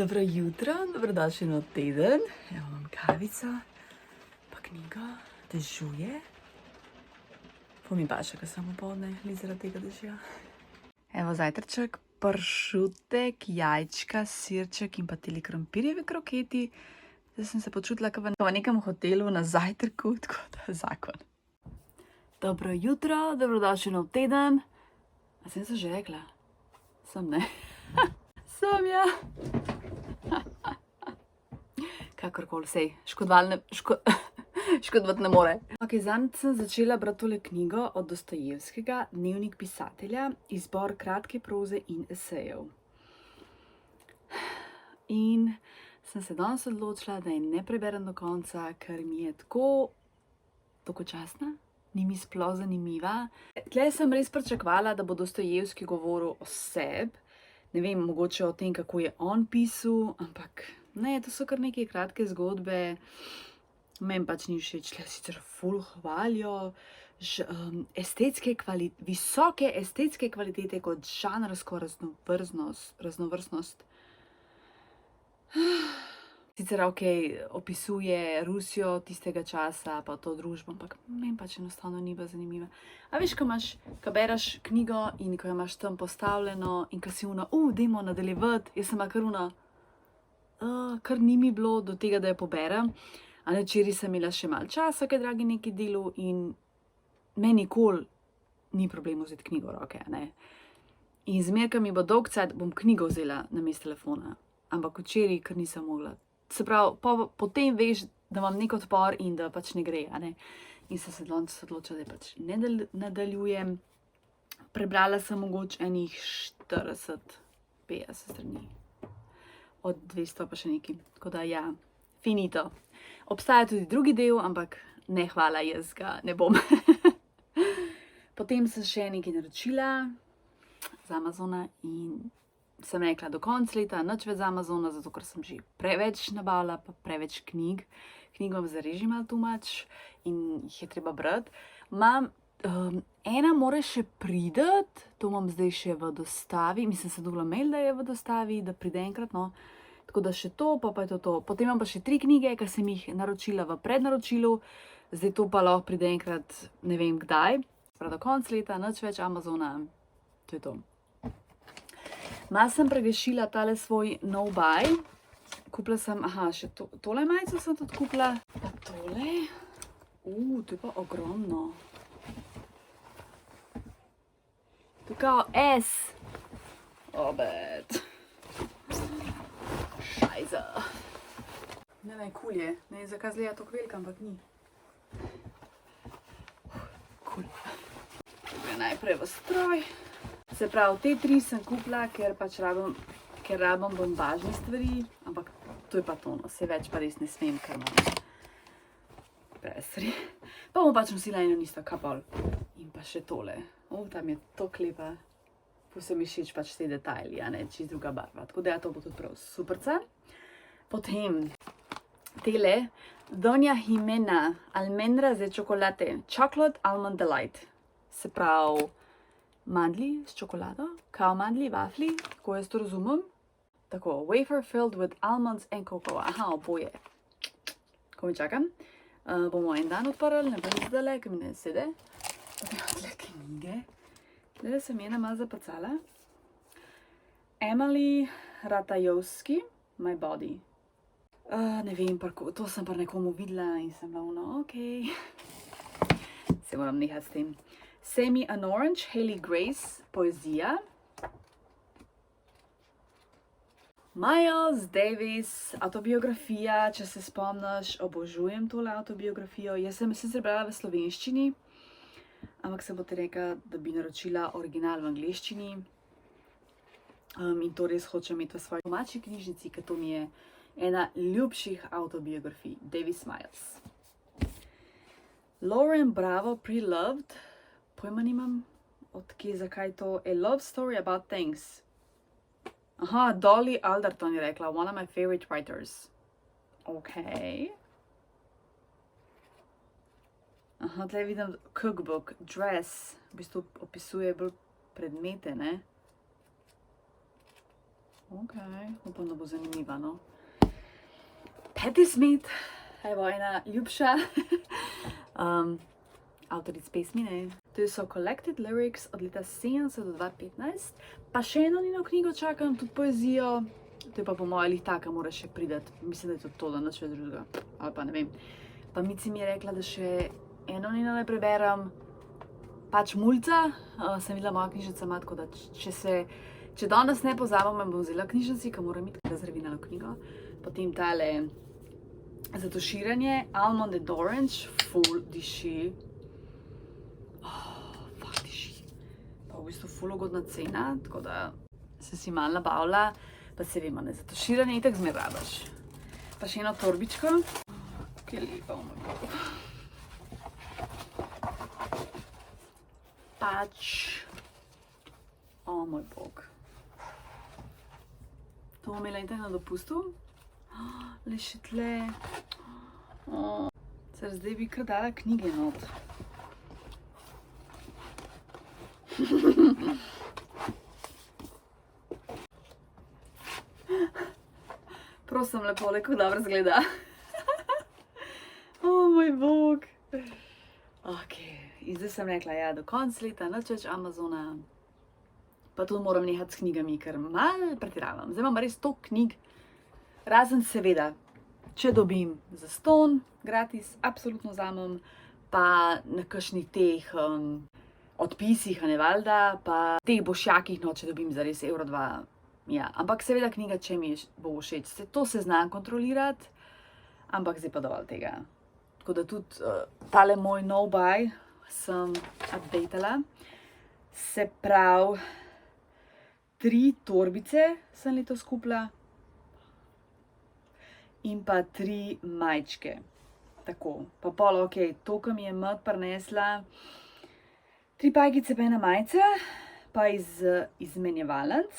Dobro jutro, dobrodošli na teden. Evo imam kavico, pa knjigo, dežuje. Po mi paše, ko sem popoldne, li zaradi tega dežja. Evo zajtrček, pršutek, jajčka, sirček in pa teli krompirjevi kroketi. Zdaj sem se počutila kot v nekem hotelu na zajtrku, tako da zakon. Dobro jutro, dobrodošli na teden. A sem se že rekla? Sem, ne? Sem, ja. Kakorkoli, sej, škodovati ne more. Ok, zadnjič sem začela brati tole knjigo od Dostojevskega, Dnevnik pisatelja, izbor kratke proze in esejev. In sem se danes odločila, da je ne preberem do konca, ker mi je tako dolgočasna, ni mi sploh zanimiva. Tle sem res pričakovala, da bo Dostojevski govoril o sebi, ne vem, mogoče o tem, kako je on pisal, ampak ne, to so kar neke kratke zgodbe. Meni pač ni všeč, tle sicer ful hvalijo visoke estetske kvalitete kot žanrsko raznovrstnost. Sicer ok, opisuje Rusijo tistega časa, pa to družbo, ampak meni pač enostavno ni bila zanimiva. A veš, ko bereš knjigo in ko jo imaš tam postavljeno in ko si dajmo nadaljevati, jaz sem kar kar ni mi bilo do tega, da jo poberem. A ne, včeraj sem imela še malo časa, kaj dragi neki delu in meni nikoli ni problem vzeti knjigo v roke, ne. In zmeraj, mi bo dolgcajt, bom knjigo vzela namesto telefona. Ampak včeraj, ker nisem mogla. Se pravi, potem veš, da imam nek odpor in da pač ne gre, a ne. In sem se danes odločila, da pač ne nadaljujem. Prebrala sem mogoče enih 40-50 strani. Od 200 pa še nekaj. Tako da ja, finito. Obstaja tudi drugi del, ampak ne hvala, jaz ga ne bom. Potem sem še nekaj naročila z Amazona in sem rekla do konca leta nič več z Amazona, zato ker sem že preveč nabavila, pa preveč knjig. Knjig imam zares že malo too much in jih je treba brati. Ena mora še priti, to imam zdaj še v dostavi, mislim, sem dobila mail, da je v dostavi, da pride enkrat, no. Tako da še to, pa je to. Potem imam pa še 3 knjige, ker sem jih naročila v prednaročilu, zdaj to pa lahko pride enkrat, ne vem kdaj. Prav do konca leta, nič več Amazona, to je to. Malo sem pregrešila tale svoj no buy. Kupila sem, še tole majico sem tudi kupila. Pa tole, to je pa ogromno. To je kao S. Obed. Šajza. Ne vem, cool je. Ne vem, zakaj zgleda tako velika, ampak ni. Cool. Gre najprej v stroj. Se pravi, te 3 sem kupila, ker pač rabim bombažne stvari, ampak to je pa to, no. Saj več pa res ne smem, ker imam presri. Pa bom pač nosila eno isto kapol. In pa še tole. Tam je toliko lepa. Ful se mi všeč pač te detajli, a ne, čisto druga barva. Tako da ja, to bo tudi prav superca. Potem tele Doña Jimena almendras de chocolate, chocolate almond delight. Se pravi, mandlji s čokolado, kao mandlji, vafli, tako jaz to razumem. Tako, wafer filled with almonds and cocoa. Oboje. Ko mi čakam. Bomo en dan odprli, ne bom zdajle, ker mi ne sede. Potem tle knjige. Zdaj sem ena malo zapacala. Emily Ratajkowski, My Body. Ne vem, to sem pa nekomu videla in sem bila okej. Se moram nehati s tem. Say Me an Orange, Hailey Grace, poezija. Miles Davis, avtobiografija, če se spomniš, obožujem tole avtobiografijo. Jaz sem sicer brala v slovenščini, ampak sem potem rekla, da bi naročila original v angleščini. In to res hočem imeti v svoji domači knjižnici, ker to mi je ena ljubših avtobiografij. Davis Miles. Lauren Bravo, Pre-Loved. Pojma nimam, odkje, zakaj to. A love story about things. Dolly Alderton je rekla, one of my favorite writers. Ok. Tle vidim cookbook, dress, v bistvu opisuje bolj predmete, ne? Ok, upam, da bo zanimiva, no. Patti Smith, evo ena ljubša avtoric pesmi, ne. To so Collected Lyrics od leta 70 do 2015, pa še eno njeno knjigo čakam, tudi poezijo, to je pa po moje lih taka, mora še pridati, mislim, da je to, da nič več drugega, ali pa ne vem. Pa Mici mi je rekla, da še eno njeno ne preberem, pač Mulca, sem videla moja knjižnica ima, tako da če danes ne pozabim, bom vzela knjižnici, ki moram iti rezervirano knjigo, potem tale za tuširanje, Almond and Orange, ful diši, ful diši, pa v bistvu ful ugodna cena, tako da se si malo nabavila, pa se vemo, ne, za tuširanje itak zmer rabaš. Pa še eno torbičko, ki je lepa, oh moj bog. Pač, oh moj bog. To bom imela itak na dopustu. Le še tle. Zdaj bi kar dala knjige not. Prosim lepo, kako dobro zgleda. Oh moj bog. Ok, in zdaj sem rekla, ja, do konca leta, nič več Amazona. Pa tudi moram nehati s knjigami, ker malo pretiravam. Zdaj imam res toliko knjig. Razen seveda, če dobim zastonj, gratis, absolutno vzamem, pa na kakšnih teh odpisih, a ne valjda, pa teh bošjakih, no, če dobim za res evro 2, ja. Ampak seveda knjiga, če mi bo všeč, to se znam kontrolirati, ampak zdaj pa dovolj tega. Tako da tudi tale moj no buy sem updatala. Se pravi, 3 torbice sem letos kupila in pa 3 majčke. Tako, pa pol, ok, to, ko mi je mat prinesla, 3 pajkice pa ena majica, pa iz izmenjevalnic.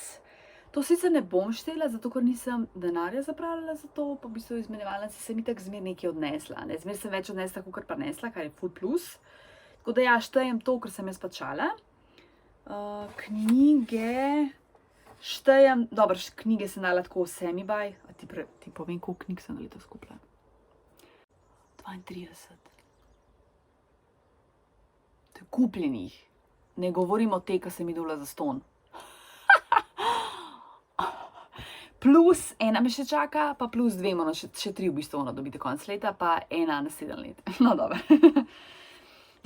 To sicer ne bom štela, zato ker nisem denarja zapravljala za to, pa v bistvu izmenjevalnici sem itak zmer nekaj odnesla, ne, zmer sem več odnesla, kakor prinesla, kar je ful plus. Tako da ja, štejem to, kar sem jaz plačala. Knjige štejem, dobro, knjige sem dala tako semi-buy, a ti povem, koliko knjig sem letos kupila? 32. To je kupljenih. Ne govorim o te, ki sem jih dobila zastonj. Plus ena me še čaka, pa plus 2, še 3 v bistvu dobite konec leta, pa ena naslednje let. No, dobro.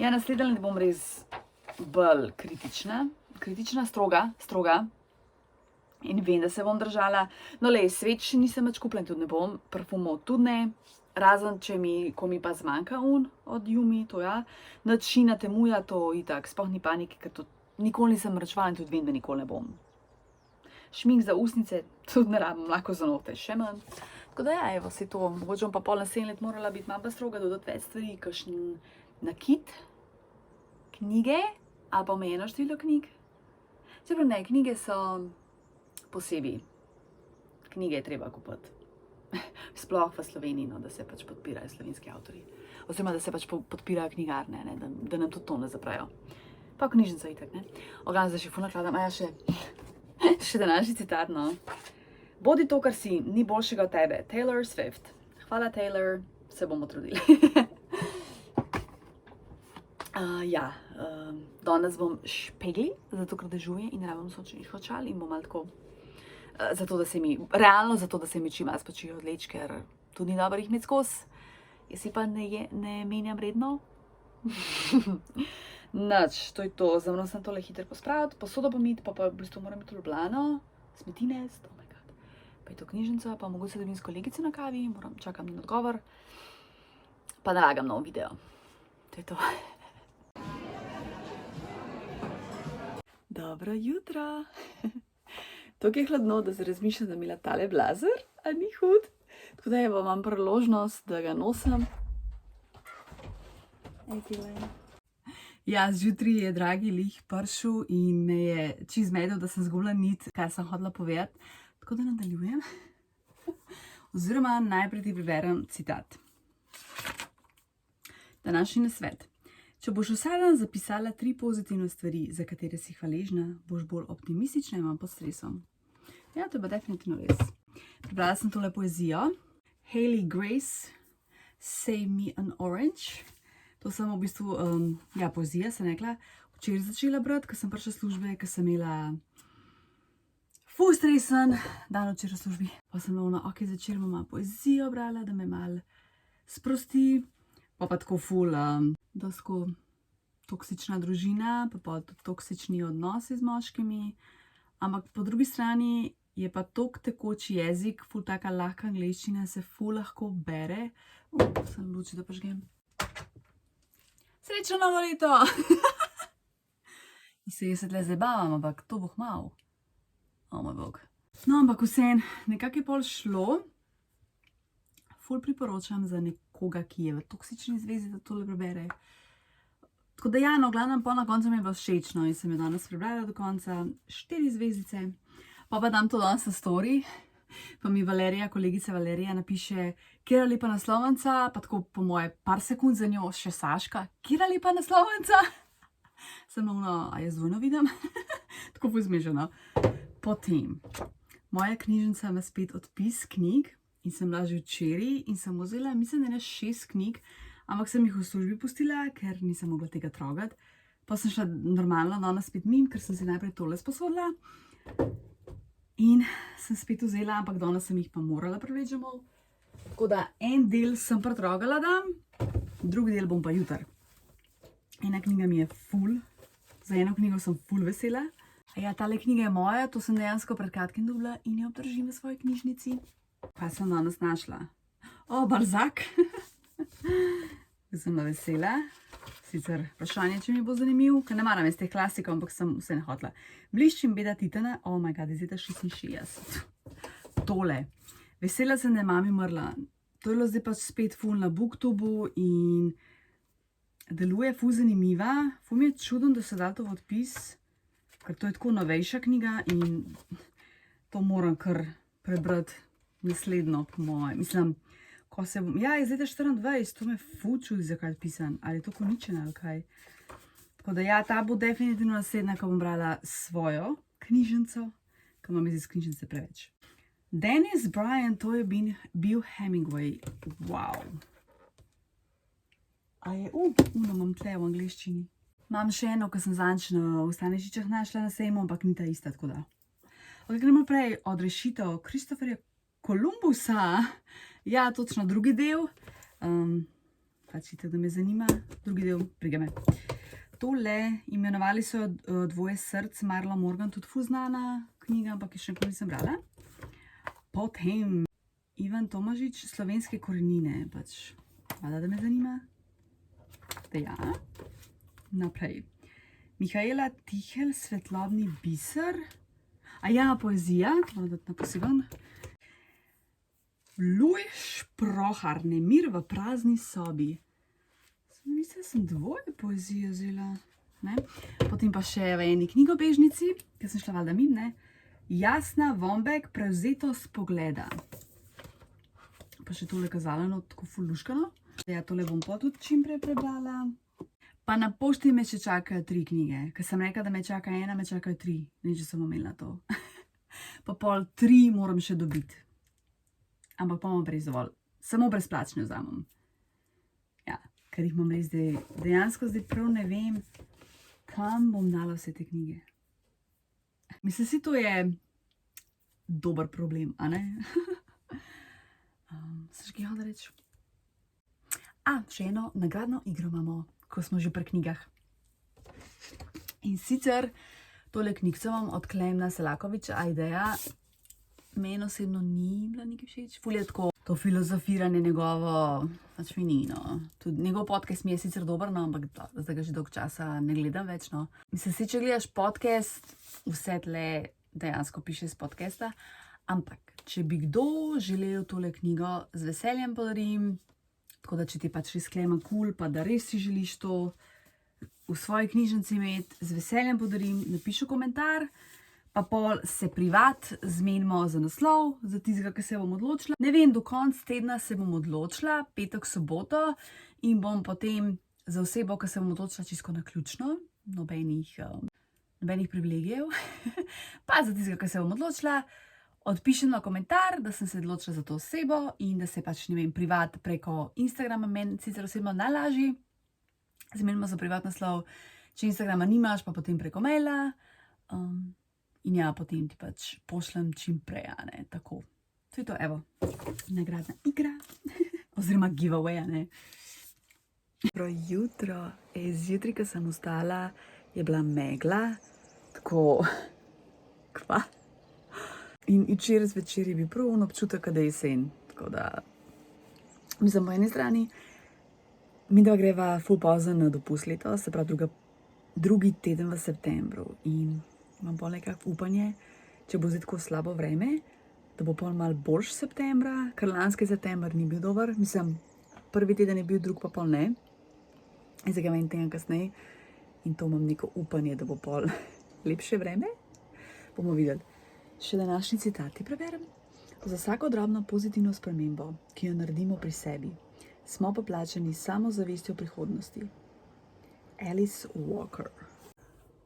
Ja, naslednje let bom res bolj kritična, stroga. In vem, da se bom držala. No, lej, sveč nisem več kupila in tudi ne bom, parfumov tudi ne. Razen, ko mi pa zmanjka od Yumi, to ja. Nič Sheina Temuja, to itak, sploh ni panike, ker tudi nikoli nisem računala in tudi vem, da nikoli ne bom. Šmink za usnice, tudi ne rabim, lahko za note, še manj. Tako da ja, evo, se to, mogoče bom pa pol naslednje let morala biti malo stroga, dodati več stvari, kakšen nakit, knjige, ali pa omejeno število knjig. Čeprav ne, knjige so posebej. Knjige je treba kupiti. Sploh v Sloveniji, no, da se pač podpirajo slovenski avtorji. Oziroma, da se pač podpirajo knjigarne, ne, da nam tudi to ne zaprajo. Pa knjižnica itak, ne. Ogledam, zdaj še ful nakladam, a ja še današnji citat, no. Bodi to, kar si, ni boljšega od tebe. Taylor Swift. Hvala, Taylor, se bomo trudili. Ja, danes bom špegli, zato ker dežuje in rabim sončnih očal in bom malo tako, realno zato, da se mi čim malo spočijo odleč, ker tudi ni dobro jih imeti skozi. Jaz si pa ne menjam redno. Nič, to je to, za mnom sem tole hitro pospraviti, posodo pomiti, pa v bistvu moram iti v Ljubljano, smetine, oh my god, pa je to knjižnica, pa mogoče se dobim s kolegico na kavi, čakam na odgovor, pa nalagam nov video. To je to. Dobro jutro. Toliko je hladno, da se razmišljam, da mi je tale blazer, a ni hud. Tako da evo, imam priložnost, da ga nosim. Ja, zjutraj je dragi lih prišel in me je čisto zmedel, da sem izgubila nit, kaj sem hotela povedati. Tako da nadaljujem. Oziroma, najprej ti preberem citat. Današnji nasvet. Če boš vsak dan zapisala 3 pozitivne stvari, za katere si hvaležna, boš bolj optimistična in manj pod stresom. Ja, to je pa definitivno res. Prebrala sem tole poezijo. Hailey Grace, Save Me an Orange. To sem v bistvu, poezija, sem rekla, včeraj začela brati, ker sem prišla službe, ker sem imela ful stresen dan včeraj v službi. Pa sem bila ok, začela bom malo poezijo brala, da me malo sprosti. Pa tako ful, dosko toksična družina, pa tudi toksični odnosi z moškimi. Ampak po drugi strani je pa tok tekoč jezik, ful taka lahka angleščina, se ful lahko bere. Sem luči, da požgem. Srečno novo leto! Se jaz se tle zabavam, ampak to bo hmal. O moj bog. No, ampak vseeno, nekako je pol šlo. Ful priporočam za nekoga, ki je v toksični zvezi, da tole prebere. Tako da ja, no, glavnem pol na koncu mi je bilo všečno in sem jo danes prebrala do konca 4 zvezdice. Pa dam to danes na story, pa mi Valerija, kolegica Valerija napiše, kjera lepa naslovnica, pa tako po moje par sekund za njo še Saška, kjera lepa naslovnica. Sem a jaz dvojno vidim? Tako pozmeženo. Potem, moja knjižnica ima spet odpis knjig in sem bila že včeraj in sem vzela, mislim, da ne 6 knjig, ampak sem jih v službi pustila, ker nisem mogla tega trogati. Pa sem šla normalno danes spet mimo, ker sem si najprej tole sposodila. In sem spet vzela, ampak danes sem jih pa morala prevleči domov. Tako da en del sem pretrogala dam, drugi del bom pa jutri. Ena knjiga mi je ful, za eno knjigo sem ful vesela. Ja, tale knjiga je moja, to sem dejansko pred kratkim dobila in jo obdržim v svoji knjižnici. Kaj sem danes našla? O, Balzac! Sem vesela. Sicer vprašanje, če mi bo zanimiv, ker ne maram jaz teh klasikov, ampak sem vse nehotla. Blišč in beda Titana, oh my god, iz leta 66. Tole. Vesela sem, da je mami umrla. To je bilo zdaj pa spet ful na Booktubu in deluje ful zanimiva. Ful mi je čudno, da se da to v odpis, ker to je tako novejša knjiga in to moram kar prebrati naslednjo, po moje. Mislim, ko se bom... Ja, iz leta 24, to me ful čudi, zakaj je pisan. Ali je to koničena ali kaj. Tako da ja, ta bo definitivno naslednja, ko bom brala svojo knjižnico, ker imam iz knjižnice preveč. Dennis Bryan, to je bil Hemingway. Wow. A je, imam tle v angleščini. Imam še eno, ko sem zanč v Stanišičah našla na sejmu, ampak ni ta ista, tako da. Ok, gremo naprej. Odrešitev Kristoferja Kolumbusa. Ja, točno, drugi del. Pač vidite, da me zanima. Drugi del, briga me. Tole, imenovali so Dvoje src, Marlo Morgan, tudi ful znana knjiga, ampak je še nikoli nisem brala. Potem, Ivan Tomažič, Slovenske korenine, pač, vada, da me zanima. Da ja. Naprej. Mihaela Tihelj, Svetlobni biser. A ja, poezija, moram dati na poseben. Luj Šprohar, Nemir v prazni sobi. Mislim, da sem dvoje poezije vzela. Potem pa še v eni knjigobežnici, ker sem šla valjda mimo, ne. Jasna Vombek, Prevzetost pogleda. Pa še tole kazaleno, tako ful luškano. Ja, tole bom pa tudi čim prej prebrala. Pa na pošti me še čakajo 3 knjige. Ker sem rekla, da me čaka 1, me čakajo 3. Nič, že sem imela to. Pa pol 3 moram še dobiti. Ampak pa imam res dovolj. Samo brezplačne vzamem. Ja, ker jih imam res dejansko zdaj prav ne vem, kam bom dala vse te knjige. Mislim si, to je dober problem, a ne? Se še kaj hoda reči? Še eno nagradno igro imamo, ko smo že pri knjigah. In sicer tole knjigco vam odklemna Selakoviča Ajdeja. Meni osebno ni bila nekaj všeč. Ful je tako, to filozofiranje njegovo, pač mi ni, no. Tudi njegov podcast mi je sicer dober, no, ampak zdaj ga že dolgo časa ne gledam več, no. Mislim si, če gledaš podcast, vse tle dejansko piše z podcasta, ampak če bi kdo želel tole knjigo, z veseljem podarim. Tako da, če ti pač res klema kul, pa da res si želiš to v svoji knjižnici imeti, z veseljem podarim, napiši komentar, pa pol se privat zmenimo za naslov, za tistega, ki se bom odločila. Ne vem, do konca tedna se bom odločila, petek, soboto, in bom potem za osebo, ki se bom odločila čisto naključno, nobenih privilegijev, pa za tistega, ki se bom odločila, odpišem na komentar, da sem se odločila za to osebo in da se pač, ne vem, privat preko Instagrama, meni sicer osebno najlažji, zmenimo za privat naslov, če Instagrama nimaš, pa potem preko maila, in ja, potem ti pač pošljem čim prej, a ne, tako. To je to, evo, nagradna igra, oziroma giveaway, a ne. Jutro, zjutraj, ko sem vstala, je bila megla, tako, kva? In včeraj zvečer je bil prav občutek, da je jesen, tako da, mislim, po eni strani, midva greva ful pozno na dopust letos, se pravi drugi teden v septembru in imam pol nekako upanje, če bo zdaj tako slabo vreme, da bo pol malo boljš septembra, ker lanski september ni bil dober, mislim, prvi teden je bil, drug pa pol ne. In zdaj ga imam tega kasneje in to imam neko upanje, da bo pol lepše vreme. Bomo videli. Še današnji citati preberem. Za vsako drobno pozitivno spremembo, ki jo naredimo pri sebi, smo poplačani s samozavestjo prihodnosti. Alice Walker.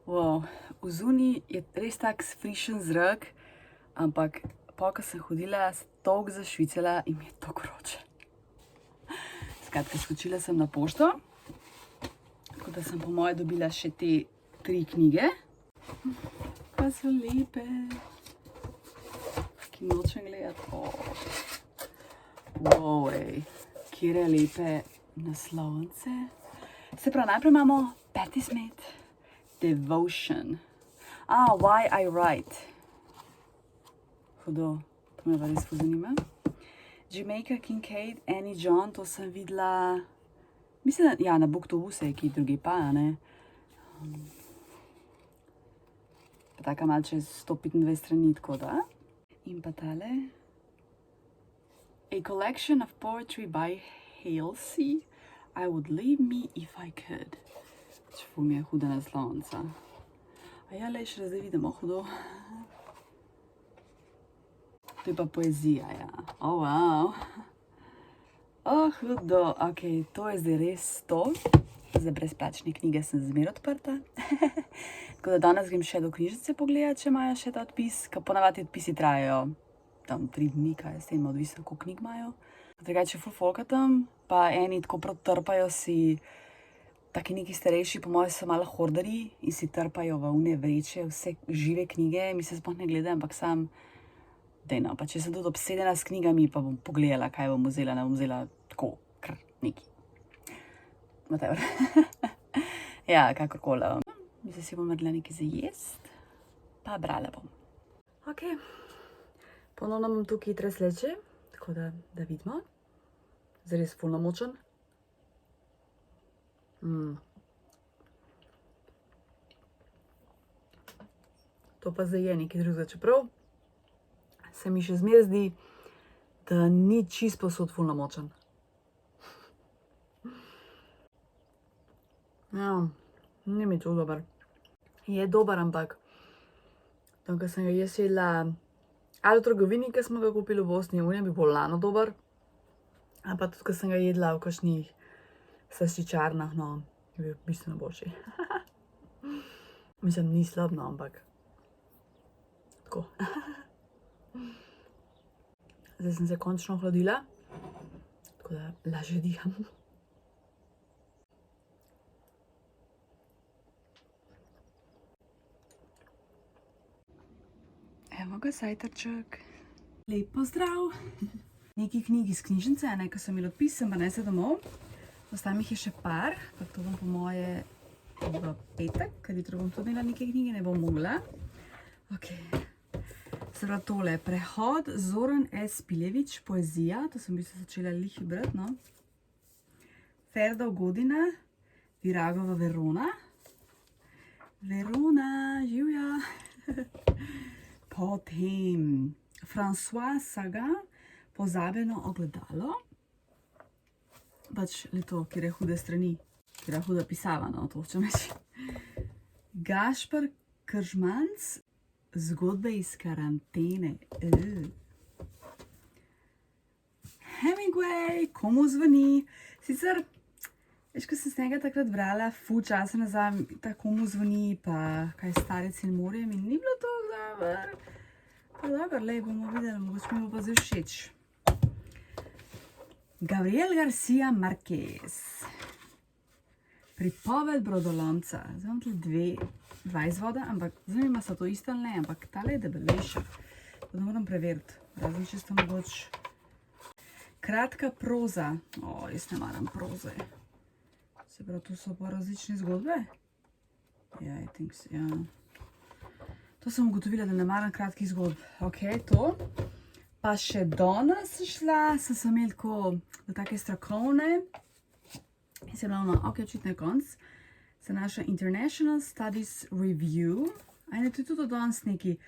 Wow, v zunji je res tak frišen zrak, ampak ko sem hodila, sem toliko zašvicala in mi je toliko vroče. Skratka, skočila sem na pošto, tako da sem po moje dobila še te 3 knjige. Pa so lepe. Ki nočem gledati. Wow, kjere lepe naslovnice. Se pravi, najprej imamo Patti Smith, Devotion. Why I Write. Hudo, to me pa res zanima. Jamaica Kincaid, Annie John, to sem videla, mislim, da, ja, na Booktobu se je ki drugi pa, ne. Pa taka malo čez 125 strani, tako da. In pa tale. A collection of poetry by Halsey. I would leave me if I could. Čefu mi je huda naslovnica. A ja, le še zdaj vidimo hudo. To je pa poezija, ja. Wow. Hudo. Ok, to je zdaj res to. Za brezplačne knjige sem zmeraj odprta. Tako da danes grem še do knjižnice pogledati, če imajo še ta odpis. Ker ponavadi odpisi trajajo tam 3 dni, kaj s tem, odvisno, koliko knjig imajo. Drugače ful folka tam, pa eni tako prav trpajo si, taki neki starejši, po mojem so malo horderji in si trpajo v une vreče vse žive knjige. Mi se sploh ne gledam, ampak sam, dejno, pa če sem tudi obsedena s knjigami, pa bom pogledala, kaj bom vzela, ne bom vzela tako, kar neki. Whatever. Ja, kakorkoli. Mislim, si bom naredila nekaj za jest, pa brala bom. Ok, ponovno imam tukaj tresleče, tako da vidimo. Zares ful namočen. To pa zdaj je nekaj drugega, čeprav se mi še zmeraj zdi, da ni čist posod ful namočen. Ja, ni mi to dober. Je dober, ampak tam, ko sem ga jaz jedla ali v trgovini, ki smo ga kupili v Bosni, on je bil bolano dober. Ali pa tudi, ko sem ga jedla v kakšnih slaščičarnah, no, je bil bistveno boljši. Mislim, ni slab, no, ampak tako. Zdaj sem se končno ohladila, tako da lažje diham. Evo ga, sajtrček. Lep pozdrav. Nekaj knjig iz knjižnice, ko sem imela odpis, sem pa nesla domov. Ostalo jih je še par, pa to bom po moje v petek, ker jutro bom tudi imela nekaj knjige, ne bom mogla. Ok. Se pravi tole, Prehod, Zoran S. Piljević, poezija, to sem v bistvu začela lihi brati, no. Ferdo Godina, Viragova Verona. Verona, živja. Potem François Sagan, Pozabljeno ogledalo. Pač le to, kjer je hude strani, kjer je huda pisava, no, to hočem reči. Gašper Kržmanc, Zgodbe iz karantene. Hemingway, Komu zvoni. Sicer, veš, ko sem s njega takrat brala, ful časa nazaj, ta Komu zvoni, pa kaj Starec in morje, mi ni bilo to dober. Pa dobro, lej, bomo videli, mogoče mi bo pa zdaj všeč. Gabriel Garcia Marquez. Pripoved brodolomca. Zdaj imam tudi dva izvoda, ampak zanima se to isto ali ne, ampak tale je debelejša. To moram preveriti. Razen čisto mogoče. Kratka proza. Jaz ne maram proze. Se pravi, tu so pa različne zgodbe? Ja, I think so, ja. To sem ugotovila, da ne maram kratkih zgodb. Ok, to. Pa še danes sem se imel tako, da take strokovne. In se bila ok, očitno je konc. Se naša International Studies Review. Ajne, to je tudi danes neki.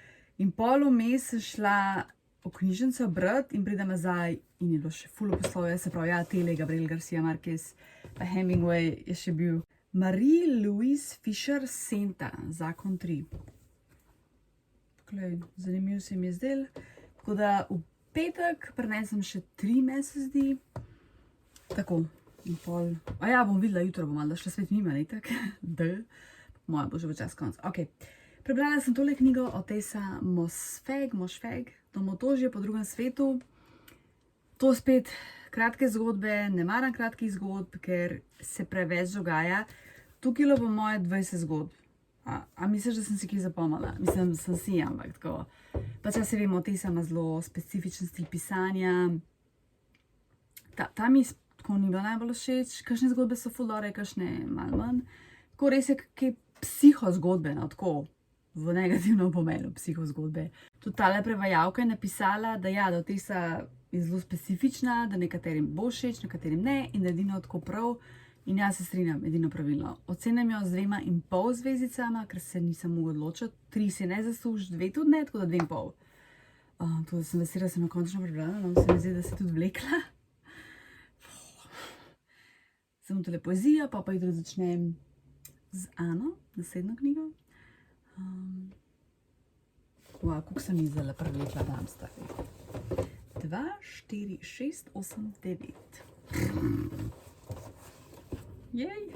In pol vmes sem šla v knjižnico brati in pridem nazaj in je bilo še ful poslovja. Se pravi, ja, tele, Gabriel Garcia Marquez, pa Hemingway je še bil. Marie-Louise Fisher Senta, Zakon 3. Zanimiv se mi je zdel. Tako da v petek prenesem še 3, meni se zdi. Tako, in pol. Bom videla, jutro bom malo šla svet mimo, ne tak? Moja bo že v čas konc. Ok, prebrala sem tole knjigo od Tessa Mosfeg, Domotožje po drugem svetu. To spet kratke zgodbe, ne maram kratkih zgodb, ker se preveč dogaja. Tukaj bo moje 20 zgodb. A misliš, da sem si kaj zapomnila? Mislim, sem si, ampak tako. Pa če se vemo, Tessa ima zelo specifičen stil pisanja. Ta mi tako ni bila najbolj všeč. Kakšne zgodbe so ful dobre, kakšne malo manj. Tako res je kaj psihozgodbe, no, tako v negativnem pomenu psihozgodbe. Tudi tale prevajalka je napisala, da ja, da Tessa je zelo specifična, da nekaterim bo všeč, nekaterim ne in da edino tako prav. In jaz se strinjam, edino pravilno. Ocenim jo z 2,5 zvezdicama, ker se nisem mogla odločiti. 3 si ne zasluži, 2 tudi ne, tako da 2,5. Tako da sem vesela, da sem jo končno prebrala, no se mi zdi, da se tudi vlekla. Samo tole poezijo, pa jutro začnem z Ano, naslednjo knjigo. Koliko sem izdala prevlekla danes tako. 2, 4, 6, 8, 9. Jej!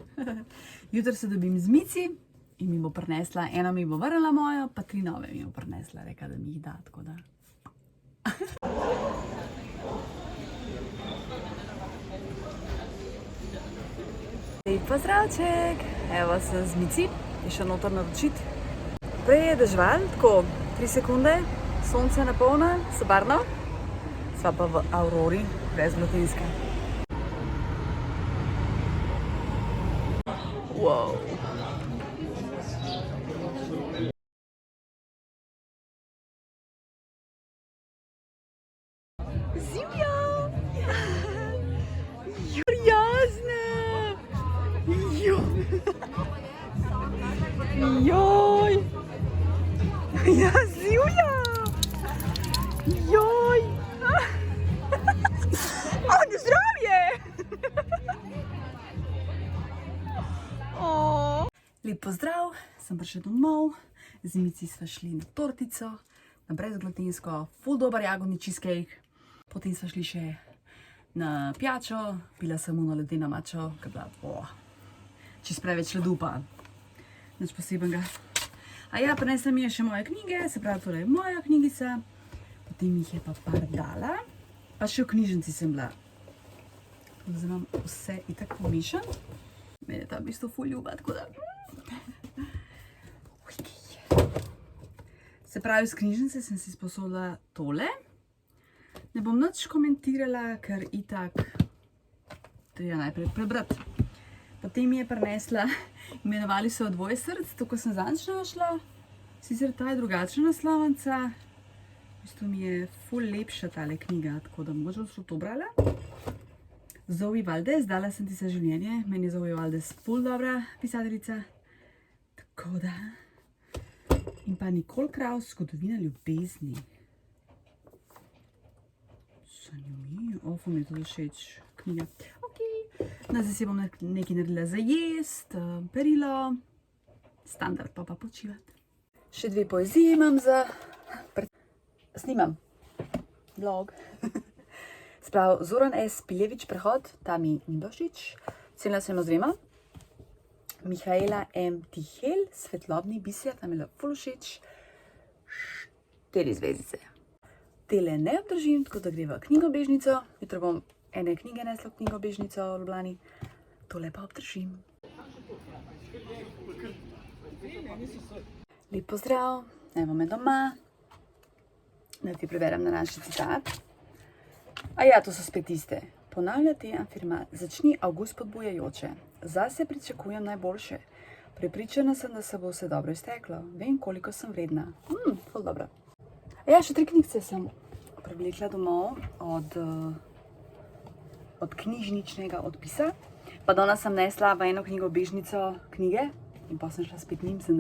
Jutro se dobim z Mici in mi bo prinesla, eno mi bo vrnila mojo, pa 3 nove mi bo prinesla, reka, da mi jih da, tako da. Lep pozdravček! Evo sem z Mici, je še noter naročiti. Prej je dežval, tako 3 sekunde, sonce napolno, sobarno. Sva pa v Aurori, brez Mlatinska. Wow. Zimja! Prijazna! Joj! Ja, zimja! Joj! Zdravje! Lep pozdrav, sem prišla domov, z Mici sva šli na tortico, na brezglutensko, ful dober jagodni cheesecake. Potem sva šli še na pijačo, pila sem uno ledeno mačo, ki je bila čist preveč ledu pa nič posebenega. Prinesla mi je še moje knjige, se pravi, torej moja knjigica, potem jih je pa par dala, pa še v knjižnici sem bila. Zdaj imam vse itak pomešan, meni je ta v bistvu ful ljuba, tako da. Se pravi, iz knjižnice sem si sposodila tole. Ne bom nič komentirala, ker itak treba najprej prebrati. Potem mi je prinesla, imenovali so jo Dvoje src, to ko sem zadnjič našla. Sicer ta je drugačna naslovnica. V bistvu mi je ful lepša tale knjiga, tako da mogoče bom to brala. Zoe Valdez, Dala sem ti se življenje. Meni je Zoe Valdez ful dobra pisateljica. Tako da. In pa Nicole Kraus, Zgodovina ljubezni. Zanimivo. Ful mi je tudi všeč knjiga. Ok. Zdaj si bom nekaj naredila za jest, perilo. Standard pa počivati. Še 2 poezije imam za... Snimam vlog. Sprav, Zoran S. Piljevič, Prehod, ta mi ni všeč. Cenila sem jo z 2. Mihaela M. Tihel, Svetlobni biser, ta mi je ful všeč. 4 zvezdice. Tele ne obdržim, tako da gre v knjigobežnico. Jutro bom ene knjige nesla v knjigobežnico v Ljubljani. Tole pa obdržim. Lep pozdrav, evo me doma. Da ti preberem današnji citat. A ja, to so spet iste. Ponavljati afirma, začni avgust spodbujajoče. Zase pričakujem najboljše. Prepričana sem, da se bo vse dobro izteklo. Vem, koliko sem vredna. Ful dobro. Ja, še 3 knjigce sem privlekla domov od knjižničnega odpisa. Pa danes sem nesla v eno knjigobežnico knjige in pa sem šla spet njim za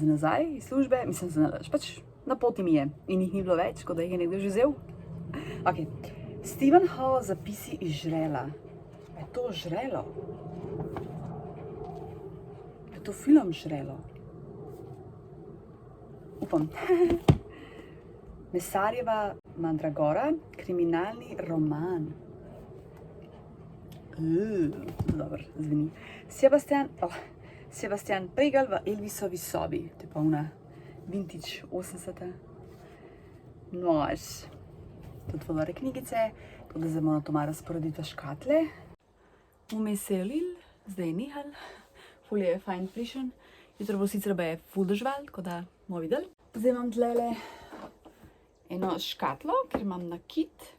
nazaj iz službe. Mislim, za nalaž, pač na poti mi je in jih ni bilo več, kot da jih je nekdo že vzel. Ok, Stephen Hall, zapisi iz žrela. Je to žrelo? Je to film Žrelo? Upam. Mesarjeva mandragora, kriminalni roman. Dobro, zveni. Sebastian Pregelj v Elvisovi sobi. To je pa ona vintage 80-ta. Nož. Tudi volare knjigice, tudi zdaj bomo to malo razporediti v škatle. Vmes se je lil, zdaj je nehal. Ful je fajn frišen. Jutro bo sicer je ful dežval, tako da bomo videli. Zdaj imam tlele eno škatlo, ker imam nakit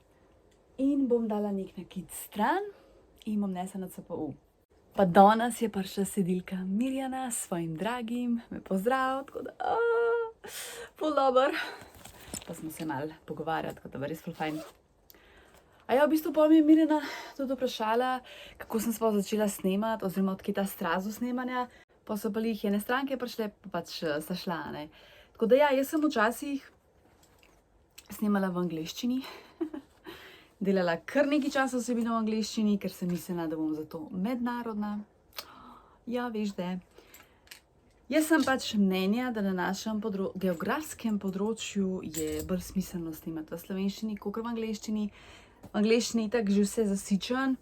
in bom dala nek nakit stran in bom nesla na CPU. Pa danes je prišla sedilka Mirjana s svojim dragim, me pozdrav, tako da ful dober. Pa smo se malo pogovarjali, tako da bo res ful fajn. A ja, v bistvu pa mi je Mirjana tudi vprašala, kako sem sploh začela snemati, oziroma odkje ta strast do snemanja. Pa so pa jih ene stranke prišle, pa pač sta šla, ne. Tako da ja, jaz sem včasih snemala v angleščini. Delala kar nekaj časa vsebino v angleščini, ker sem mislila, da bom zato mednarodna. Ja, veš, da. Jaz sem pač mnenja, da na našem geografskem področju je bolj smiselno snemati v slovenščini, kakor v angleščini. V angleščini je tako že vse zasičen,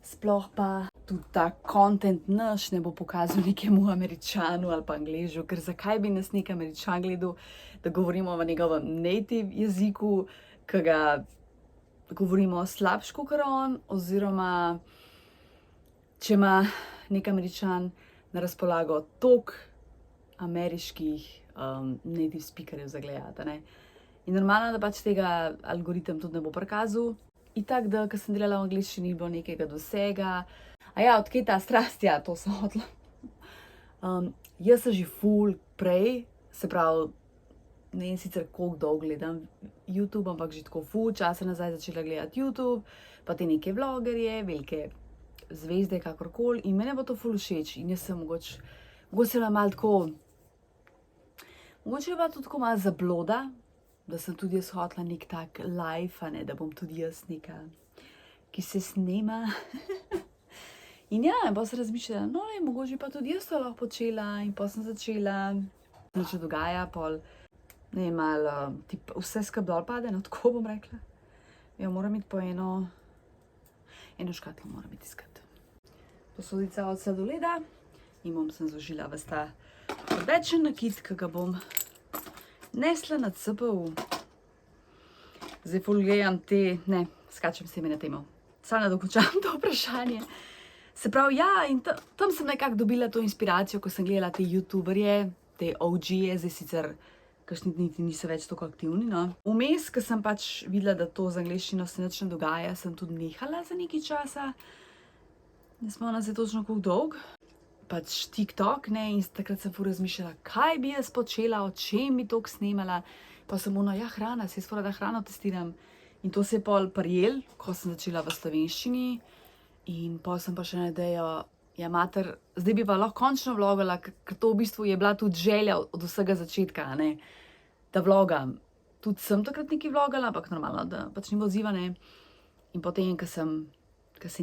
sploh pa tudi ta content naš ne bo pokazal nekemu Američanu ali pa Angležu, ker zakaj bi nas nek Američan gledal, da govorimo v njegovem native jeziku, ki ga govorimo slabš kakor on, oziroma če ima nek Američan na razpolago toliko ameriških native speakerjev za gledati, ne. In normalno, da pač tega algoritem tudi ne bo prikazal. Itak, da, ko sem delala v angleščini, bilo nekega dosega. A ja, odkje ta strast, ja, to sem hotela. Jaz sem že ful prej, se pravi, ne vem sicer koliko dolgo gledam YouTube, ampak že tako ful časa nazaj začela gledati YouTube, pa te neke vlogerje, velike zvezde, kakorkoli, in mene bo to ful všeč. In jaz sem mogoče malo tako, mogoče je bila tudi tako malo zabloda, da sem tudi jaz hotela nek tak live, a ne, da bom tudi jaz neka, ki se snema. In ja, in pa sem razmišljala, no, mogoče pa tudi jaz to lahko počela, in pa sem začela, nič ne dogaja, pol, ne vem, malo, vse skrb dol pade, no, tako bom rekla. Ja, moram iti po eno škatlo moram iti iskati. Posodica od sladoleda in bom sem zložila ves ta rdečen nakit, ki ga bom nesla na CPU. Zdaj ful gledam skačem se mi na temo. Samo da dokončam to vprašanje. Se pravi, ja, in tam sem nekako dobila to inspiracijo, ko sem gledala te youtuberje, te OG-je, zdaj sicer kakšni niti niso več tako aktivni, no. Vmes, ko sem pač videla, da to z angleščino se nič ne dogaja, sem tudi nehala za nekaj časa. Ne spomnim se točno koliko dolgo. Pač TikTok, ne, in takrat sem ful razmišljala, kaj bi jaz počela, o čem bi toliko snemala. Pa sem ja, hrana, se jaz fora, da hrano testiram. In to se je pol prijel, ko sem začela v slovenščini. In pol sem pa še na idejo, ja, mater, zdaj bi pa lahko končno vlogala, ker to v bistvu je bila tudi želja od vsega začetka, ne, da vlogam. Tudi sem takrat nekaj vlogala, ampak normalno, da pač ni bilo odziva, ne. In potem, ko se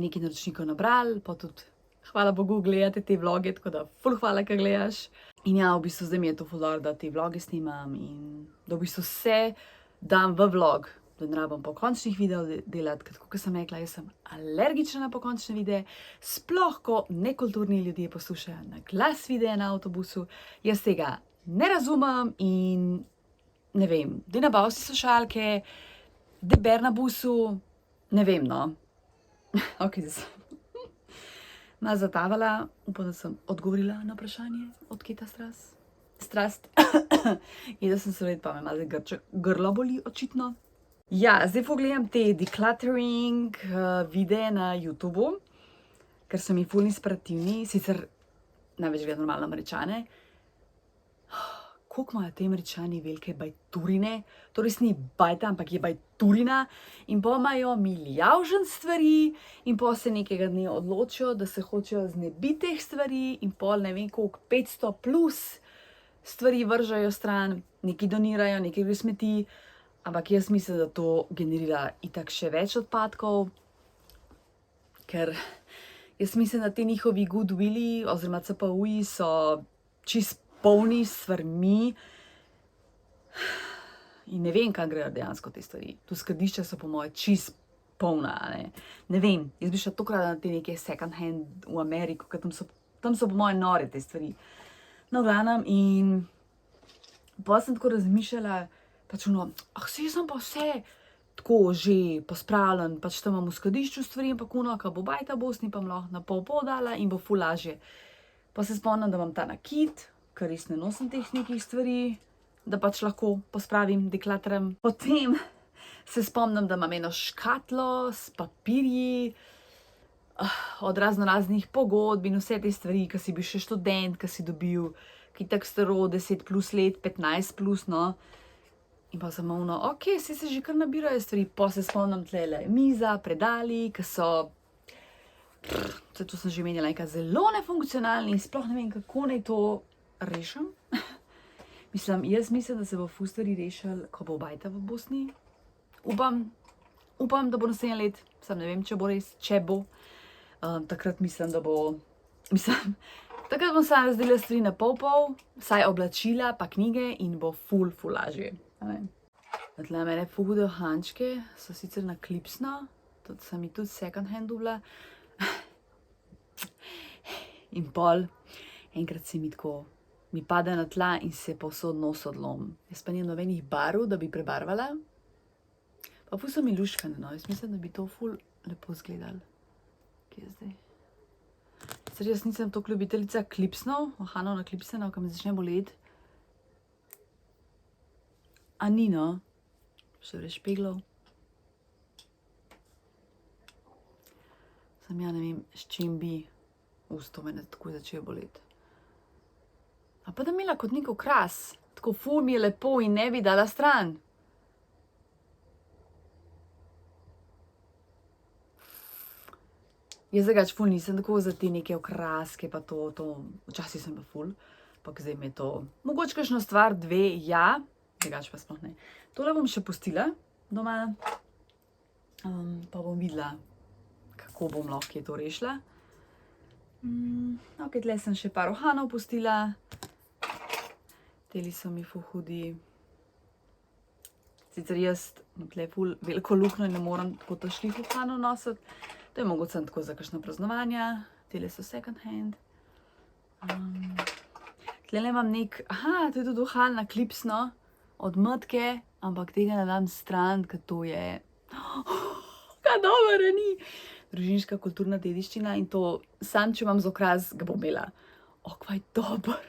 nekaj naročnikov nabral, pa tudi hvala Bogu, gledate te vloge, tako da ful hvala, ko gledaš. In ja, v bistvu zdaj mi je to ful dobro, da te vloge snimam in da v bistvu vse dam v vlog, da ne rabim pokončnih videov delati, ker tako, kot sem rekla, jaz sem alergična na pokončne videe, sploh ko nekulturni ljudje poslušajo na glas videe na avtobusu. Jaz tega ne razumem in ne vem, da nabav si slušalke, da ber na busu, ne vem, no. Ok, da sem malo zatavala, upam, da sem odgovorila na vprašanje, odkje ta strast. In da sem se red, pa me malo grlo boli, očitno. Ja, zdaj pogledam te decluttering videe na YouTubeu, ker so mi ful inspirativni, sicer največ gledam normalno Američane. Koliko imajo te Američani velike bajturine, to res ni bajta, ampak je bajturina, in pa imajo milijavžen stvari, in pa se nekega dne odločijo, da se hočejo znebiti teh stvari, in pol ne vem koliko, 500 plus stvari vržajo stran, neki donirajo, neki gre smeti, ampak jaz mislim, da to generira itak še več odpadkov, ker jaz mislim, da te njihovi goodwilli oziroma CPU-ji so čist polni stvarmi in ne vem, kam grejo dejansko te stvari. Tu skladišča so po moje čist polna, ne. Ne vem, jaz bi šla tokrat na te neke second hand v Ameriko, ker tam so po moje nore te stvari. No, glavnem, in pa sem tako razmišljala, pač saj sem pa vse tako že pospravljen, pač tam imam v skladišču stvari, ampak ka bo bajta Bosni, pa lahko na pol dala in bo ful lažje. Pa se spomnim, da imam ta nakit, ker res ne nosim teh nekih stvari, da pač lahko pospravim, deklatram. Potem se spomnim, da imam eno škatlo s papirji, od raznih pogodb in vse te stvari, ki si bil še študent, ki si dobil, ki tak staro 10 plus let, 15 plus, no. In pa sem ok, se že kar nabirajo stvari. Pa se spomnim tlele miza, predali, ki so, to sem že menjala, nekaj zelo nefunkcionalni in sploh ne vem, kako naj to rešim. Jaz mislim, da se bo ful stvari rešil, ko bo bajta v Bosni. Upam, da bo naslednje let, sam ne vem, če bo res, če bo. Takrat mislim, da bo, takrat bom sama razdelila stvari na pol, vsaj oblačila pa knjige in bo ful lažje. Tle mene ful hude uhančke, so sicer na Klipsno, sem jih tudi second hand dobila. In pol, enkrat se mi pade na tla in se povsod nos odlom. Jaz pa nimam nobenih barv, da bi prebarvala. Pa ful so mi luškane, no, jaz mislim, da bi to ful lepo izgledalo. Kje je zdaj? Sicer jaz nisem toliko ljubiteljica klipsnov, uhanov na klipsenov, ko me začne boleti. A ni, no? Še vre špeglov. Sam ja ne vem, s čim bi usto mene takoj začel boleti. A pa da imela kot nek okras, tako ful mi je lepo in ne bi dala stran. Jaz drugače ful nisem tako za te neke okraske pa to, včasih sem pa ful, ampak zdaj mi je to, mogoče kakšno stvar, dve, ja, drugače pa sploh ne. Tole bom še pustila doma, pa bom videla, kako bom lahko to rešila. Ok, tle sem še par uhanov pustila. Teli so mi ful hudi. Sicer jaz tle ful veliko luknjo in ne moram tako težkih uhanov nositi. To je mogoče tako za kakšno praznovanja. Tele so second hand. Tlele imam to je tudi uhan na Klipsno od Metke, ampak tega ne dam stran, ker to je, kaj dobro ni. Družinska kulturna dediščina in to, sam če imam za okras, ga bom imela. Kaj dober.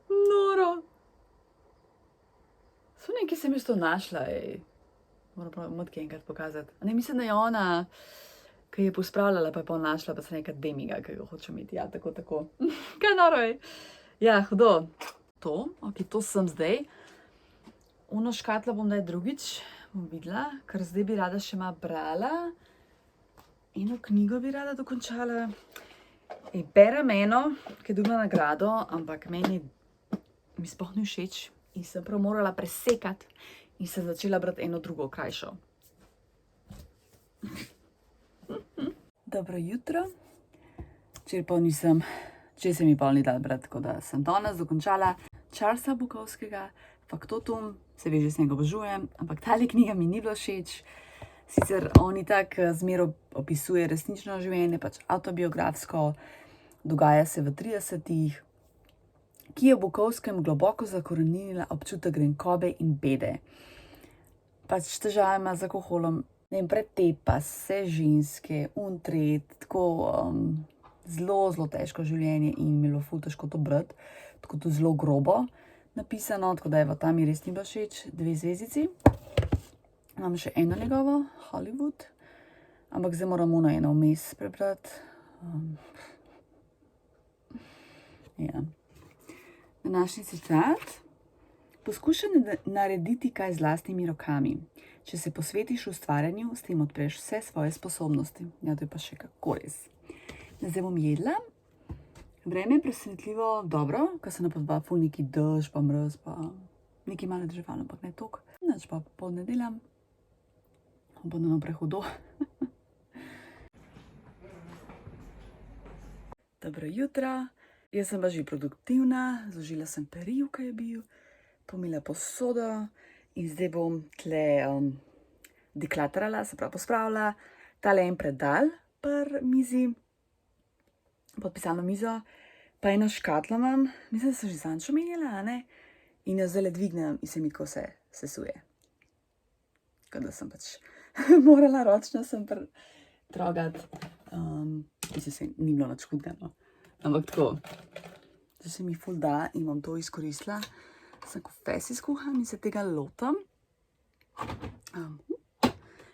Noro. So nekaj sem jaz to našla, moram prav Metke enkrat pokazati. Ne, mislim, da je ona, ki je pospravljala, pa je pol našla, pa se nekaj demiga, ki ga hoče imeti, ja, tako. Kaj noro, Ja, hudo. To sem zdaj. Uno škatlo bom daj drugič, bom videla, ker zdaj bi rada še malo brala. Eno knjigo bi rada dokončala. Berem eno, ki je dobila nagrado, ampak mi sploh ni všeč in sem prav morala presekati in sem začela brati eno drugo, krajšo. Dobro jutro. Če se mi pol ni dal brati, tako da sem danes dokončala Charlesa Bukowskega, Faktotum, se ve, že sem ga obožujem, ampak tale knjiga mi ni bila všeč. Sicer on itak zmeraj opisuje resnično življenje, pač avtobiografsko, dogaja se v 30-ih, ki je v Bukovskem globoko zakoreninila občutek grenkobe in bede. Pač težave ima z alkoholom, ne vem, pretepa se ženske, untret, tako zelo težko življenje in mi je bilo ful težko to brati, tako to zelo grobo napisano, tako da ta mi res ni bilo všeč, 2 zvezdici. Imam še eno njegovo, Hollywood, ampak zdaj moram eno vmes prebrati. Ja. Današnji citat. Poskušaj narediti kaj z lastnimi rokami. Če se posvetiš ustvarjanju, s tem odpreš vse svoje sposobnosti. Ja, to je pa še kako res. Zdaj bom jedla. Vreme je presenetljivo dobro, ker se napoveduje ful neki dež, pa mraz, pa nekaj malo deževalo, ampak ne toliko. Nič pa popoldne delam. Bom na prehodu. Dobro jutro. Jaz sem pa že produktivna, zložila sem peril, kaj je bil, pomila posodo in zdaj bom tle deklatrala, se pravi pospravila, tale en predal pri mizi, pod pisalno mizo, pa eno škatlo imam, mislim, da sem že zadnjič omenjala, a ne? In jo zdajle dvignem in se mi tako vse sesuje. Tako da sem pač morala ročno sem trogati, mislim, se ni bilo nič hudega, no. Ampak tako, zdaj se mi ful da in bom to izkoristila. Sem konfesi skuham in se tega lotam.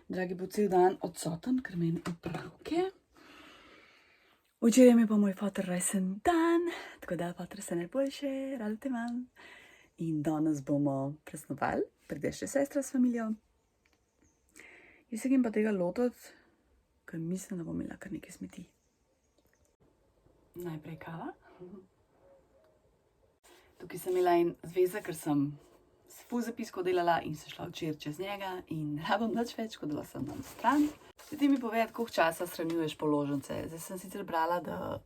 Dragi bo cel dan odsoten, ker meni opravke. Včeraj mi je pa moj foter rojsten dan, tako da foter se najboljše, rada te imam. In danes bomo praznovali, pride še sestra s familijo. Jaz se grem pa tega lotati, ker mislim, da bom imela kar nekaj smeti. Najprej kava. Tukaj sem imela en zvezek, ker sem ful zapiskov delala in se šla včeraj čez njega in ne rabim nič več, kot da sem nam stran. Zdaj ti mi povedati, koliko časa shranjuješ položnice. Zdaj sem sicer brala, da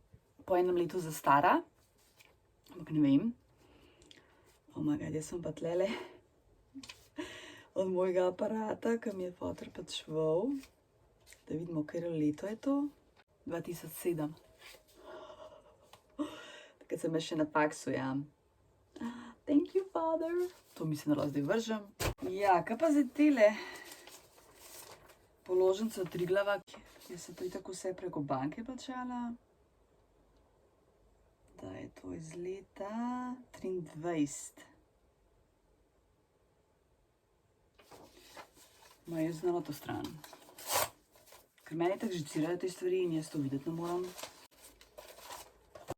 po 1 letu zastara, ampak ne vem. Oh my god, jaz sem pa tlele od mojega aparata, ki mi je foter pač šval. Da vidimo, katero leto je to. 2007. Takrat sem še na faksu, ja. Thank you, father. To mislim, da lahko zdaj vržem. Ja, kaj pa zdaj tele položnice od Triglava, jaz se to itak vse preko banke plačala. Da je to iz leta 23. Ma jaz znala to stran. Ker meni tako že cirajo te stvari in jaz to videti ne moram.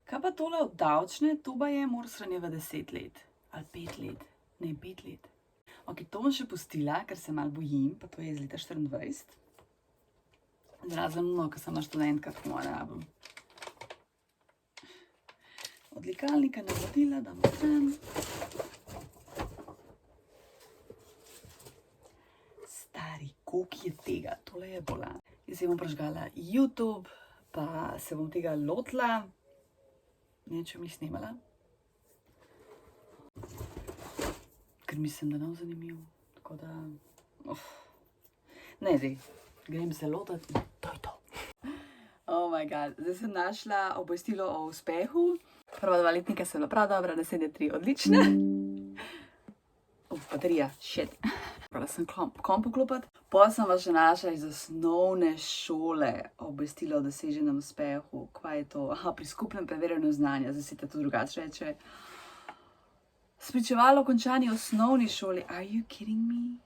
Kaj pa tole od davčne? To pa je mora shranjevati 10 let. Ali 5 let. Ne, 5 let. Ok, to bom še pustila, ker se malo bojim, pa to je iz leta 24. Zrazen ono, ker sem študentka, tako malo rabim. Od likalnika navodila, dam stran. Stari, koliko je tega? Tole je bolan. Jaz se bom prižgala YouTube, pa se bom tega lotila. Ne vem, če bom jih snemala. Ker mislim, da ne bo zanimiv. Tako da... Ne, zdaj. Grem se lotati in to je to. Oh my god. Zdaj sem našla obvestilo o uspehu. Prva 2 letnika so bila prav dobra, naslednje 3 odlične. Baterija, shit. Morala sem komp vklopiti. Potem sem pa še našla iz osnovne šole obvestilo o doseženem uspehu. Kaj je to? Aha, pri skupnem preverjanju znanja. Zdaj se to drugače reče. Spričevalo o končani osnovni šoli. Are you kidding me?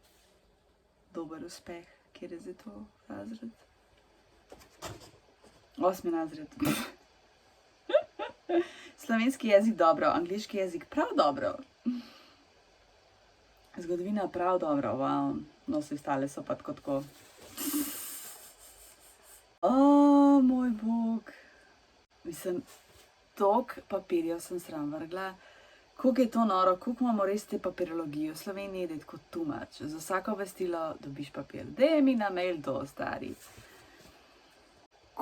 Dober uspeh. Kjer je zdaj to razred? 8. razred. Slovenski jezik dobro, angliški jezik prav dobro. Zgodovina prav dobro, wow. No, vse ostale so pa tako. O, moj bog. Mislim, toliko papirjev sem sram vrgla. Koliko je to noro, koliko imamo res te papirologije v Sloveniji, da je tako too much. Za vsako obvestilo dobiš papir. Daj mi na mail do, stari.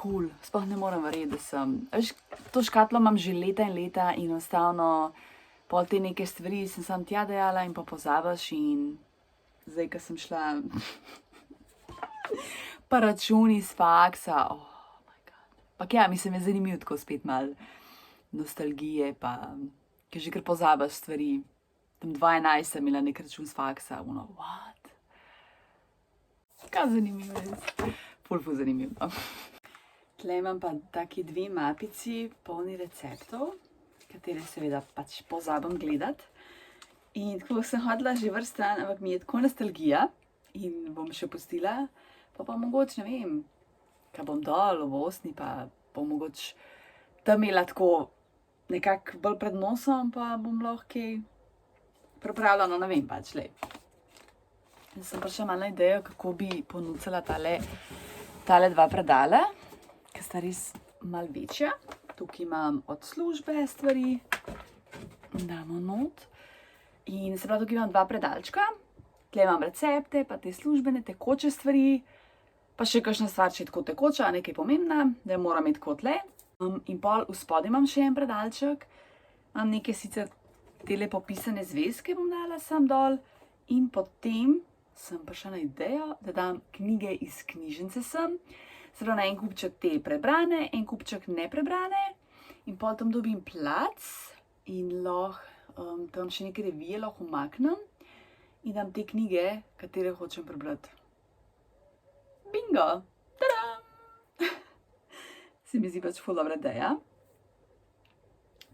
Cool, sploh ne morem verjeti, da sem. Veš, to škatlo imam že leta in leta in enostavno pol te neke stvari sem sam tja dejala in pa pozabiš in zdaj, ko sem šla pa računi s faksa, oh my god. Pa ja, mislim, je zanimivo tako spet malo nostalgije, pa ki že kar pozabiš stvari. Tam 2011 sem imela nek račun s faksa, what? Kaj zanimivo je. Ful zanimivo. Tle imam pa taki 2 mapici polni receptov, katere seveda pač pozabim gledati. In tako sem hodila že vrst stran, ampak mi je tako nostalgija in bom še pustila. Pa mogoče, ne vem, kaj bom dol v Bosni, pa bom mogoče tam imela tako nekako bolj pred nosom, pa bom lahko pripravljeno, ne vem pač, lej. Sem pa še malo na idejo, kako bi ponucala tale 2 predala, ki sta res malo večja. Tukaj imam od službe stvari, damo not. In se pravi, tukaj imam 2 predalčka, tle imam recepte, pa te službene, tekoče stvari, pa še kakšna stvar, če je tako tekoča, nekaj pomembna, da jo moram imeti tako tle. In pol vspodaj imam še en predalček, imam neke sicer tele popisane zvezke, bom dala sam dol, in potem sem prišla na idejo, da dam knjige iz knjižnice sem, se pravi na en kupček te prebrane, en kupček neprebrane, in pol tam dobim plac in lahko tam še neke revije lahko umaknem in dam te knjige, katere hočem prebrati. Bingo! Tadam! Se mi zdi pač ful dobra ideja.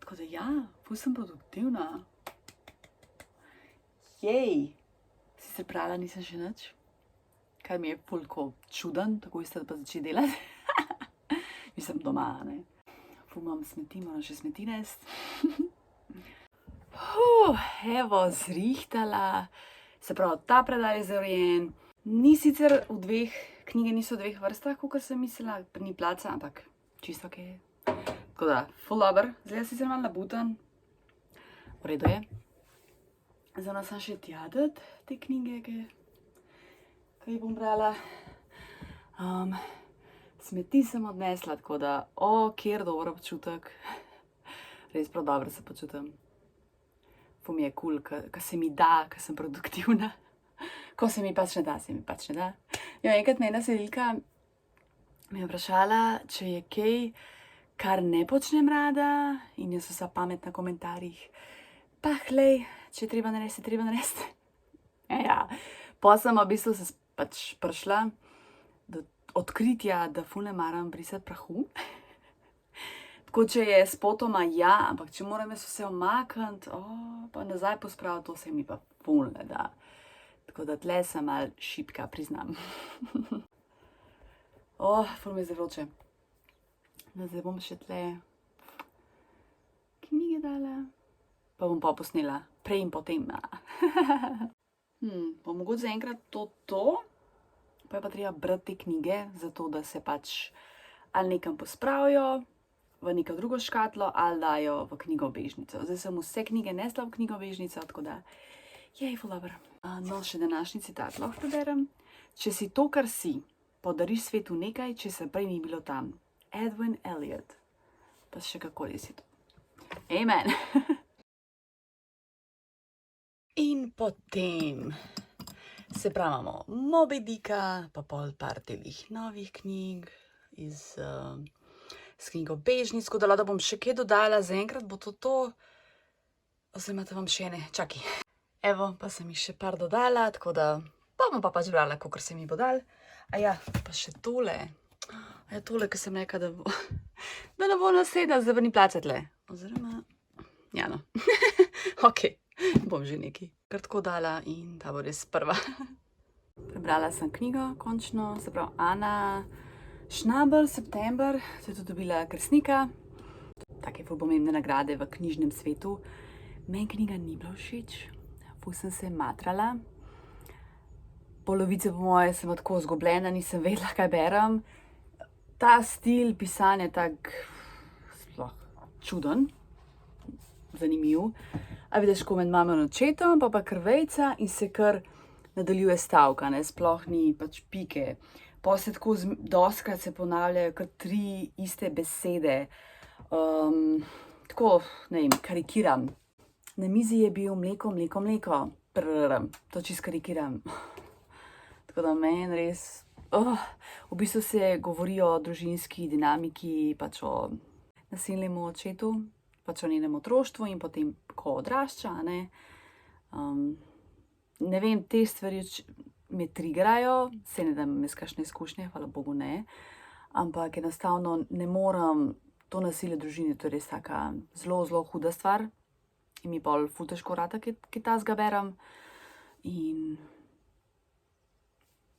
Tako da ja, ful sem produktivna. Jej! Sicer prala nisem še nič, kar mi je ful tako čuden, tako isto pa začeti delati. Mislim doma, ne. Ful imam smeti, moram še smeti nesti. Evo, zrihtala. Se pravi, ta predal je zaurejen. Ni sicer knjige niso v 2 vrstah, kakor sem mislila, ni placa, ampak čisto ok. Tako da, ful dober. Zgleda sicer malo nabutan. V redu je. Zdaj sem še tja dati te knjige, ki jih bom brala. Smeti sem odnesla, tako da, kjer dober občutek. Res prav dobro se počutim. Ful mi je kul, ko se mi da, ko sem produktivna. Ko se mi pač ne da, se mi pač ne da. Ja, enkrat me ena selilka me je vprašala, če je kaj, kar ne počnem rada, in jaz vsa pametna komentarjih. Pa glej, če je treba narediti, je treba narediti. Ja, pa sem v bistvu se pač prišla do odkritja, da ful ne maram brisati prahu. Tako, če je spotoma, ja, ampak če moram jaz vse omakniti, pa nazaj pospraviti, to se mi pa ful ne da. Tako da tle sem malo šibka, priznam. Ful mi je zdaj vroče. Zdaj bom še tle knjige dala, pa bom pa posnela prej in potem. Pa mogoče zaenkrat to, pa je pa treba brati te knjige, zato da se pač ali nekam pospravijo, v neko drugo škatlo, ali dajo v knjigobežnico. Zdaj sem vse knjige nesla v knjigobežnico, tako da jej, ful dobro. No, še današnji citat lahko preberem. Če si to, kar si, podariš svetu nekaj, če se prej ni bilo tam. Edwin Elliot. Pa še kako je si to. Amen. In potem se pravimo Moby Dicka, pa pol par telih novih knjig iz knjigobežnic, tako da bom še kaj dodala, zaenkrat bo to. Oziroma, da vam še ne, čakaj. Evo, pa sem jih še par dodala, tako da bom pa pač brala, kakor se mi bo dal. Ja, pa še tole. Tole, ki sem rekla, da ne bo naslednja, zdaj pa ni placa tle. Oziroma, ja no. Ok, bom že nekaj kar tako dala in ta bo res prva. Prebrala sem knjigo, končno, se pravi Ana Schnabel, September, se je tudi dobila krstnika. Take ful pomembne nagrade v knjižnem svetu. Meni knjiga ni bila všeč, ful sem se matrala. Polovice po moje sem tako zgubljena, nisem vedela, kaj berem. Ta stil pisanja je tak sploh čuden, zanimiv. A vidiš, ko med mamo in očetom, pa krvejca in se kar nadaljuje stavka, ne, sploh ni pač pike. Pa se tako dostikrat se ponavljajo kar 3 iste besede. Tako, ne vem, karikiram. Na mizi je bil mleko. To čisto karikiram. Tako da meni res, v bistvu se govori o družinski dinamiki, pač o nasilnemu očetu pač o njenem otroštvu in potem, ko odrašča, ne. Ne vem, te stvari me trigrajo, se ne da imam jaz kakšne izkušnje, hvala Bogu ne, ampak enostavno ne morem, to nasilje v družini, to je res taka zelo, zelo huda stvar in mi pol ful težko rata, kaj takega berem in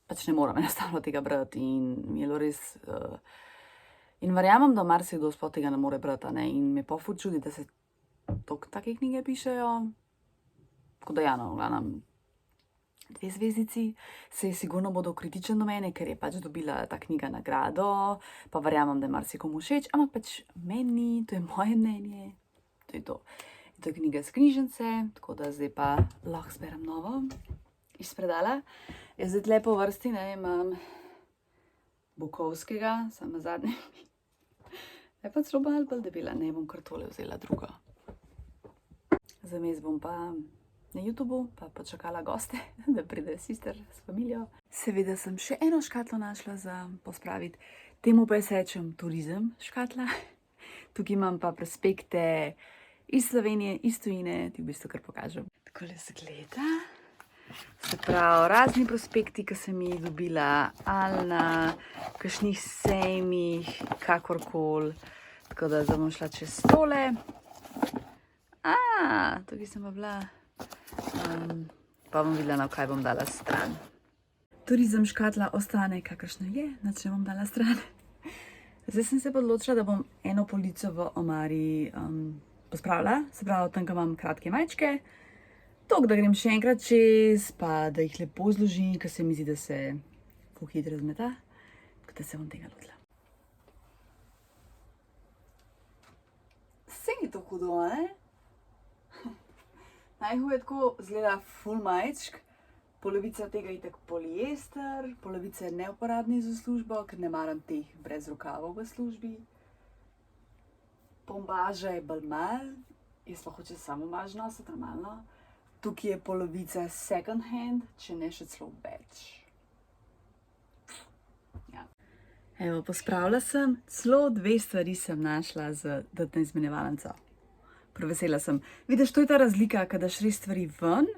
pač ne morem enostavno tega brati in mi je bilo res... In verjamem, da marsikdo sploh tega ne more brati, ne, in me pa ful čudi, da se toliko take knjige pišejo. Tako da ja, no, v glavnem, 2 zvezdici, se sigurno bodo kritičen do mene, ker je pač dobila ta knjiga nagrado, pa verjamem, da je marsikomu všeč, ampak pač meni, to je moje mnenje, to je to. To je knjiga iz knjižnice, tako da zdaj pa lahko zberem novo iz predala. Jaz zdaj tle po vrsti, ne, imam Bukovskega, samo zadnje. Je pa celo malo bolj debela, ne, bom kar tole vzela drugo. Zames bom pa na YouTubeu pa počakala goste, da pride sister s familijo. Seveda sem še eno škatlo našla za pospraviti. Temu pa jaz rečem turizem škatla. Tukaj imam pa prospekte iz Slovenije, iz tujine, ti v bistvu kar pokažem. Takole izgleda. Se pravi, razni prospekti, ki sem jih dobila, ali na kakšnih sejmih, kakorkoli. Tako da zdaj bom šla čez tole. Tukaj sem pa bila. Pa bom videla, na kaj bom dala stran. Turizem škatla ostane, kakršna je, nič ne bom dala stran. Zdaj sem se pa odločila, da bom eno polico v omari pospravila. Se pravi, tam, ko imam kratke majčke. Toliko, da grem še enkrat čez, pa da jih lepo zložim, ker se mi zdi, da se ful hitro zmeta. Tako da se bom tega lotila. Saj ni to hudo, ne? Najhuje tako izgleda ful majčk. Polovica tega je itak poliester, polovica je neuporabnih za službo, ker ne maram teh brez rokavov v službi. Bombaža je bolj malo, jaz pa hočem samo maž nositi, normalno. Tukaj je polovica second hand, če ne še celo več. Ja. Evo, pospravila sem, celo 2 stvari sem našla z datno izmenjevalnico. Prevesela sem. Vidiš, to je ta razlika, kad daš res stvari ven,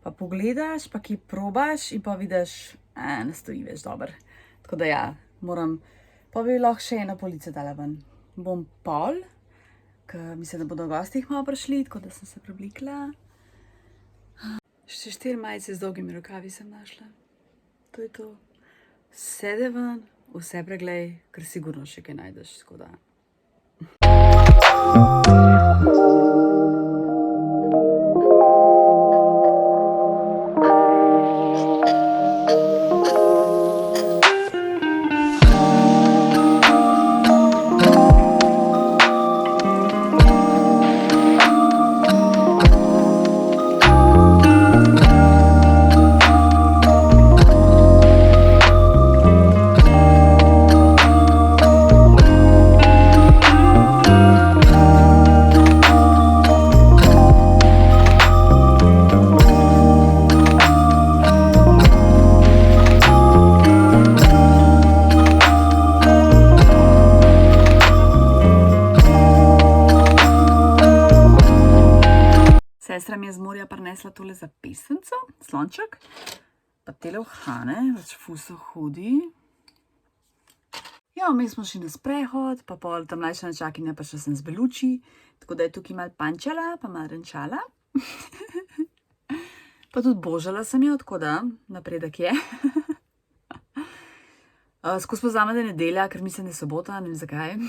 pa pogledaš, pa kje probaš in pa vidiš, ne stoji več dober. Tako da ja, moram, pa bi lahko še eno polico dala ven. Bom pol, ker mislim, da bodo gosti malo prišli, tako da sem se preoblikla. Še 4 majice z dolgimi rokavi sem našla. To je to. Vse da ven, vse preglej, ker sigurno še kaj najdeš, tako da. Sestra mi je z morja prinesla tole za pesnico, slonček, pa tele uhane, več ful so hudi. Ja, vmes smo šli na sprehod, pa pol ta mlajša nečakinja pa še sem z beluči, tako da je tukaj malo pančala, pa malo renčala. Pa tudi božala sem jo, tako da napredek je. Skozi pozame, da je nedelja, ker mislim, da je sobota, ne vem zakaj.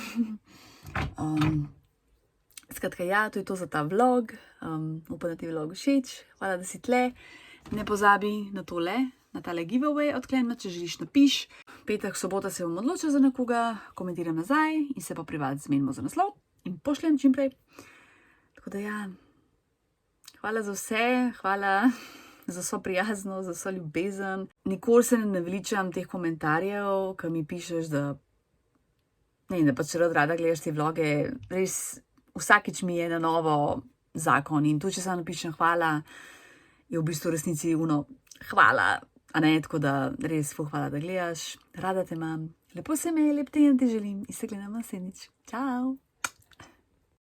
Skratka, ja, to je to za ta vlog. Upam, da ti je vlog všeč. Hvala, da si tle. Ne pozabi na tole, na tale giveaway odkleniti, če želiš napiš. Petek, sobota se bom odločila za nekoga, komentiram nazaj in se pa privat zmenimo za naslov in pošljem čim prej. Tako da ja, hvala za vse, hvala za vso prijaznost, za vso ljubezen. Nikoli se ne naveličam teh komentarjev, ki mi pišeš, da ne, da pač rada gledaš te vloge, res vsakič mi je na novo zakon in tu, če samo napišem hvala, je v bistvu v resnici hvala, a ne, tako da res ful hvala, da gledaš, rada te imam, lepo se me, lep teden ti želim in se gledamo naslednjič. Čau!